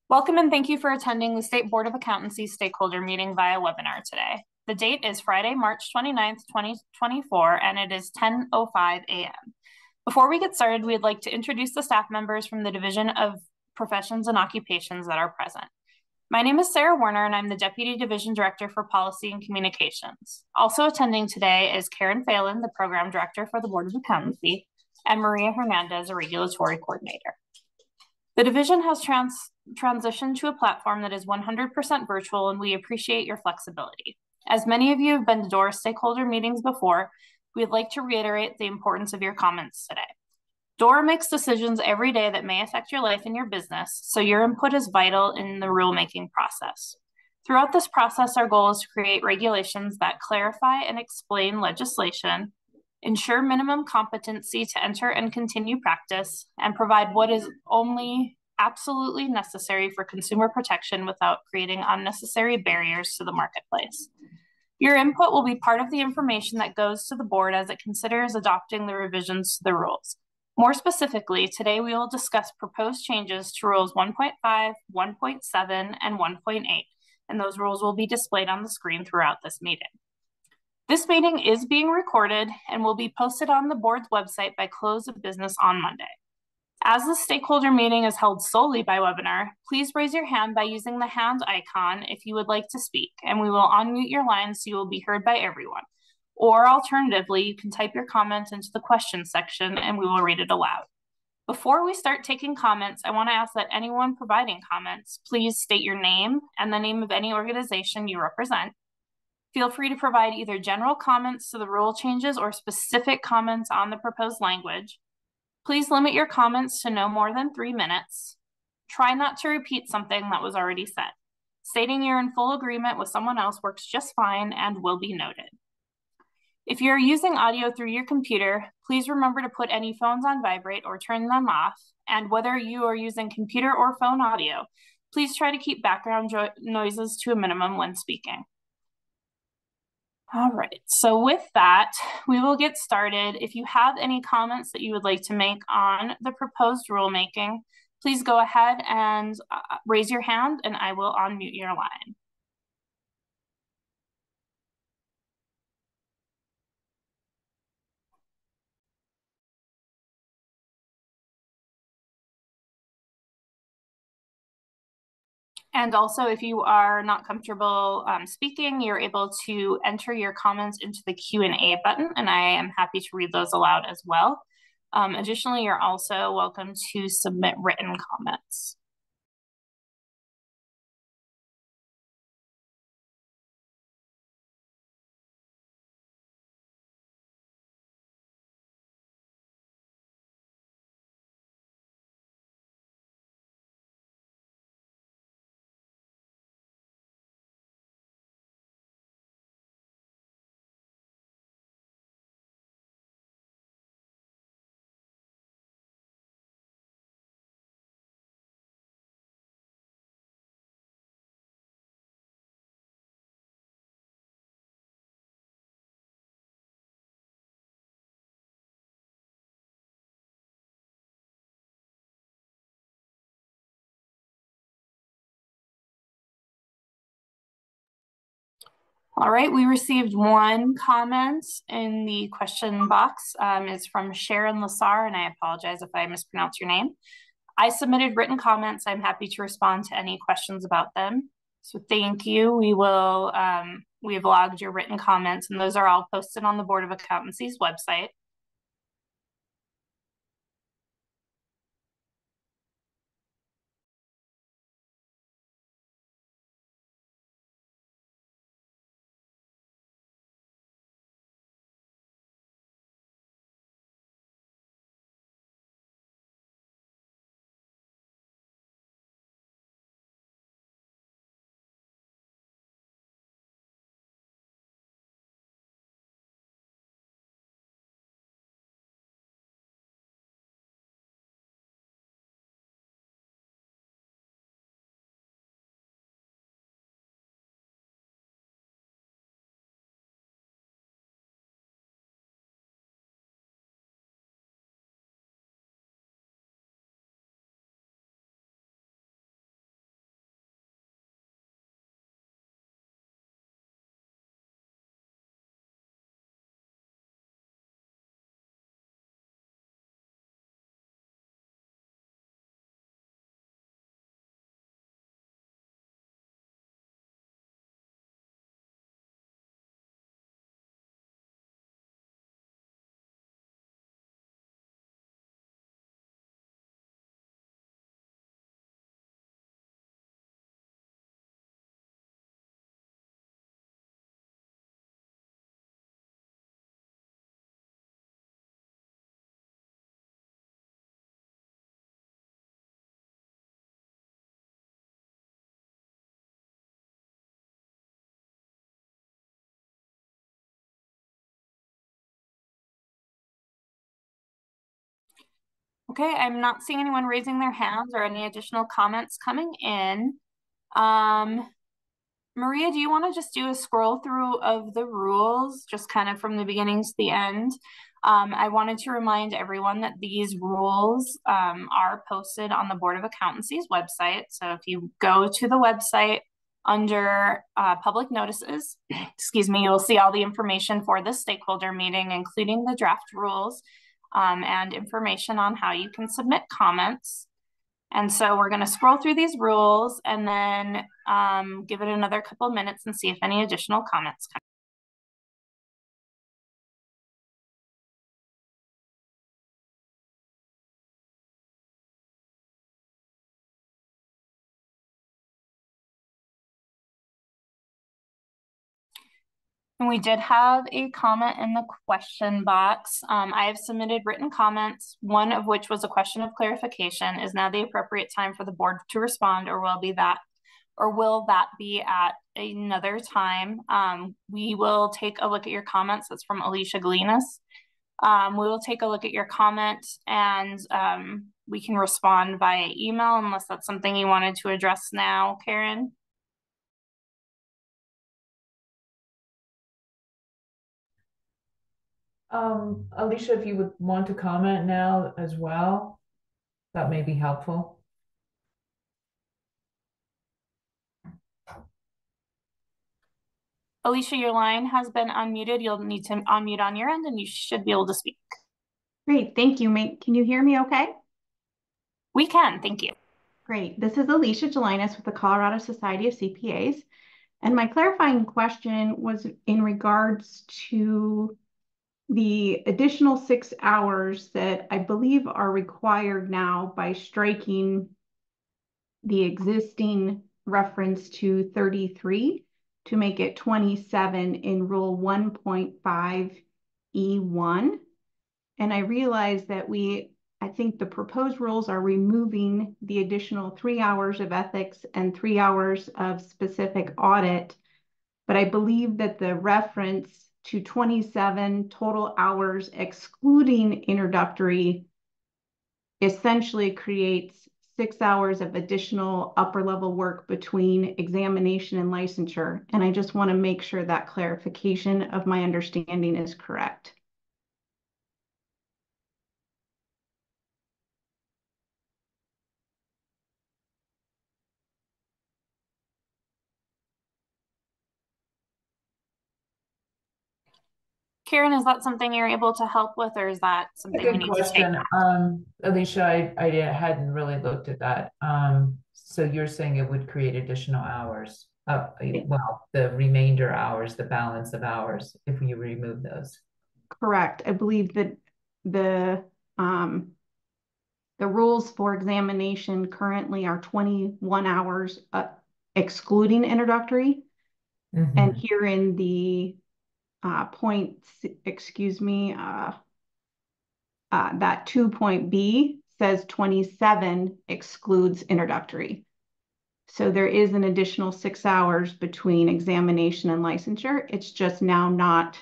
Welcome and thank you for attending the State Board of Accountancy stakeholder meeting via webinar today. The date is Friday, March 29th, 2024, and it is 10:05 a.m. Before we get started, we'd like to introduce the staff members from the Division of Professions and Occupations that are present. My name is Sarah Werner, and I'm the Deputy Division Director for Policy and Communications. Also attending today is Karen Phelan, the Program Director for the Board of Accountancy, and Maria Hernandez, a Regulatory Coordinator. The division has transitioned to a platform that is 100% virtual, and we appreciate your flexibility. As many of you have been to DORA stakeholder meetings before, we'd like to reiterate the importance of your comments today. DORA makes decisions every day that may affect your life and your business, so your input is vital in the rulemaking process. Throughout this process, our goal is to create regulations that clarify and explain legislation, ensure minimum competency to enter and continue practice, and provide what is only absolutely necessary for consumer protection without creating unnecessary barriers to the marketplace. Your input will be part of the information that goes to the board as it considers adopting the revisions to the rules. More specifically, today we will discuss proposed changes to rules 1.5, 1.7, and 1.8, and those rules will be displayed on the screen throughout this meeting. This meeting is being recorded and will be posted on the board's website by close of business on Monday. As the stakeholder meeting is held solely by webinar, please raise your hand by using the hand icon if you would like to speak, and we will unmute your line so you will be heard by everyone. Or alternatively, you can type your comment into the question section and we will read it aloud. Before we start taking comments, I want to ask that anyone providing comments, please state your name and the name of any organization you represent. Feel free to provide either general comments to the rule changes or specific comments on the proposed language. Please limit your comments to no more than 3 minutes. Try not to repeat something that was already said. Stating you're in full agreement with someone else works just fine and will be noted. If you're using audio through your computer, please remember to put any phones on vibrate or turn them off. And whether you are using computer or phone audio, please try to keep background noises to a minimum when speaking. All right, so with that, we will get started. If you have any comments that you would like to make on the proposed rulemaking, please go ahead and raise your hand and I will unmute your line. And also, if you are not comfortable speaking, you're able to enter your comments into the Q&A button, and I am happy to read those aloud as well. Additionally, you're also welcome to submit written comments. All right, we received one comment in the question box. It's from Sharon Lasar, and I apologize if I mispronounce your name. I submitted written comments. I'm happy to respond to any questions about them. So thank you. We have logged your written comments, and those are all posted on the Board of Accountancy's website. Okay, I'm not seeing anyone raising their hands or any additional comments coming in. Um, Maria, do you want to just do a scroll through of the rules, just kind of from the beginning to the end? I wanted to remind everyone that these rules are posted on the Board of Accountancy's website. So if you go to the website under public notices, excuse me, you'll see all the information for the stakeholder meeting, including the draft rules and information on how you can submit comments. And so we're going to scroll through these rules and then give it another couple of minutes and see if any additional comments come. And we did have a comment in the question box. I have submitted written comments, one of which was a question of clarification. Is now the appropriate time for the board to respond, or will that be at another time? We will take a look at your comments. That's from Alicia Galinas. We will take a look at your comment and we can respond via email unless that's something you wanted to address now, Karen. Alicia, if you would want to comment now as well, that may be helpful. Alicia, your line has been unmuted. You'll need to unmute on your end and you should be able to speak. Great, thank you. Can you hear me okay? We can, thank you. Great. This is Alicia Gelinas with the Colorado Society of CPAs. And my clarifying question was in regards to the additional 6 hours that I believe are required now by striking the existing reference to 33 to make it 27 in Rule 1.5E1. And I realized that I think the proposed rules are removing the additional 3 hours of ethics and 3 hours of specific audit. But I believe that the reference to 27 total hours excluding introductory essentially creates 6 hours of additional upper level work between examination and licensure. And I just want to make sure that clarification of my understanding is correct. Karen, is that something you're able to help with, or is that something we Good need to take? question. Alicia, I hadn't really looked at that. So you're saying it would create additional hours, well, the remainder hours, the balance of hours, if you remove those. Correct. I believe that the rules for examination currently are 21 hours excluding introductory. Mm-hmm. And here in the that 2.B says 27 excludes introductory. So there is an additional 6 hours between examination and licensure. It's just now not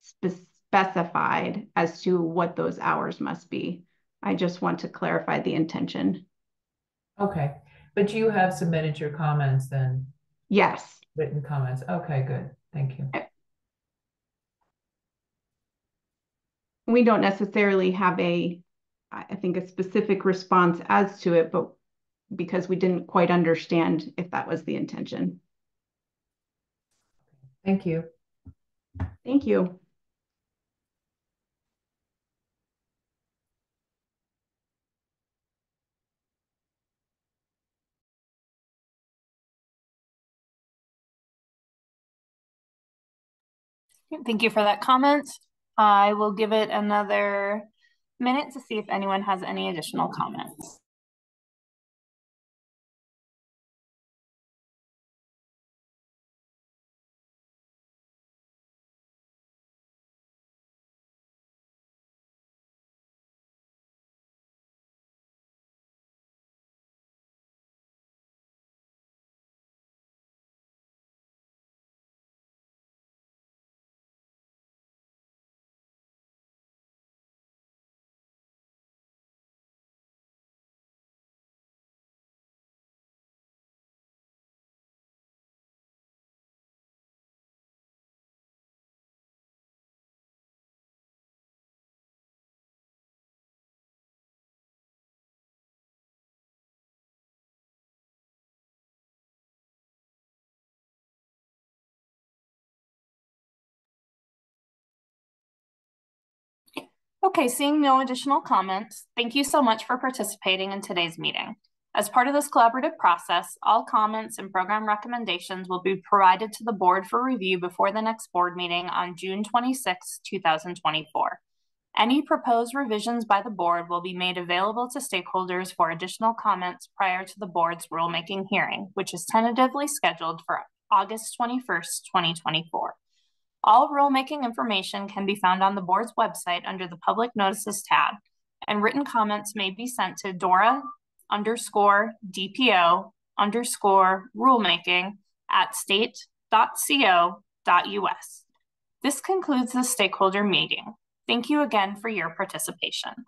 specified as to what those hours must be. I just want to clarify the intention. Okay, but you have submitted your comments then? Yes. Written comments. Okay, good. Thank you. We don't necessarily have I think, a specific response as to it, but because we didn't quite understand if that was the intention. Thank you. Thank you. Thank you for that comment. I will give it another minute to see if anyone has any additional comments. Okay, seeing no additional comments, thank you so much for participating in today's meeting. As part of this collaborative process, all comments and program recommendations will be provided to the board for review before the next board meeting on June 26, 2024. Any proposed revisions by the board will be made available to stakeholders for additional comments prior to the board's rulemaking hearing, which is tentatively scheduled for August 21st, 2024. All rulemaking information can be found on the board's website under the Public Notices tab, and written comments may be sent to Dora_DPO_rulemaking@state.co.us. This concludes the stakeholder meeting. Thank you again for your participation.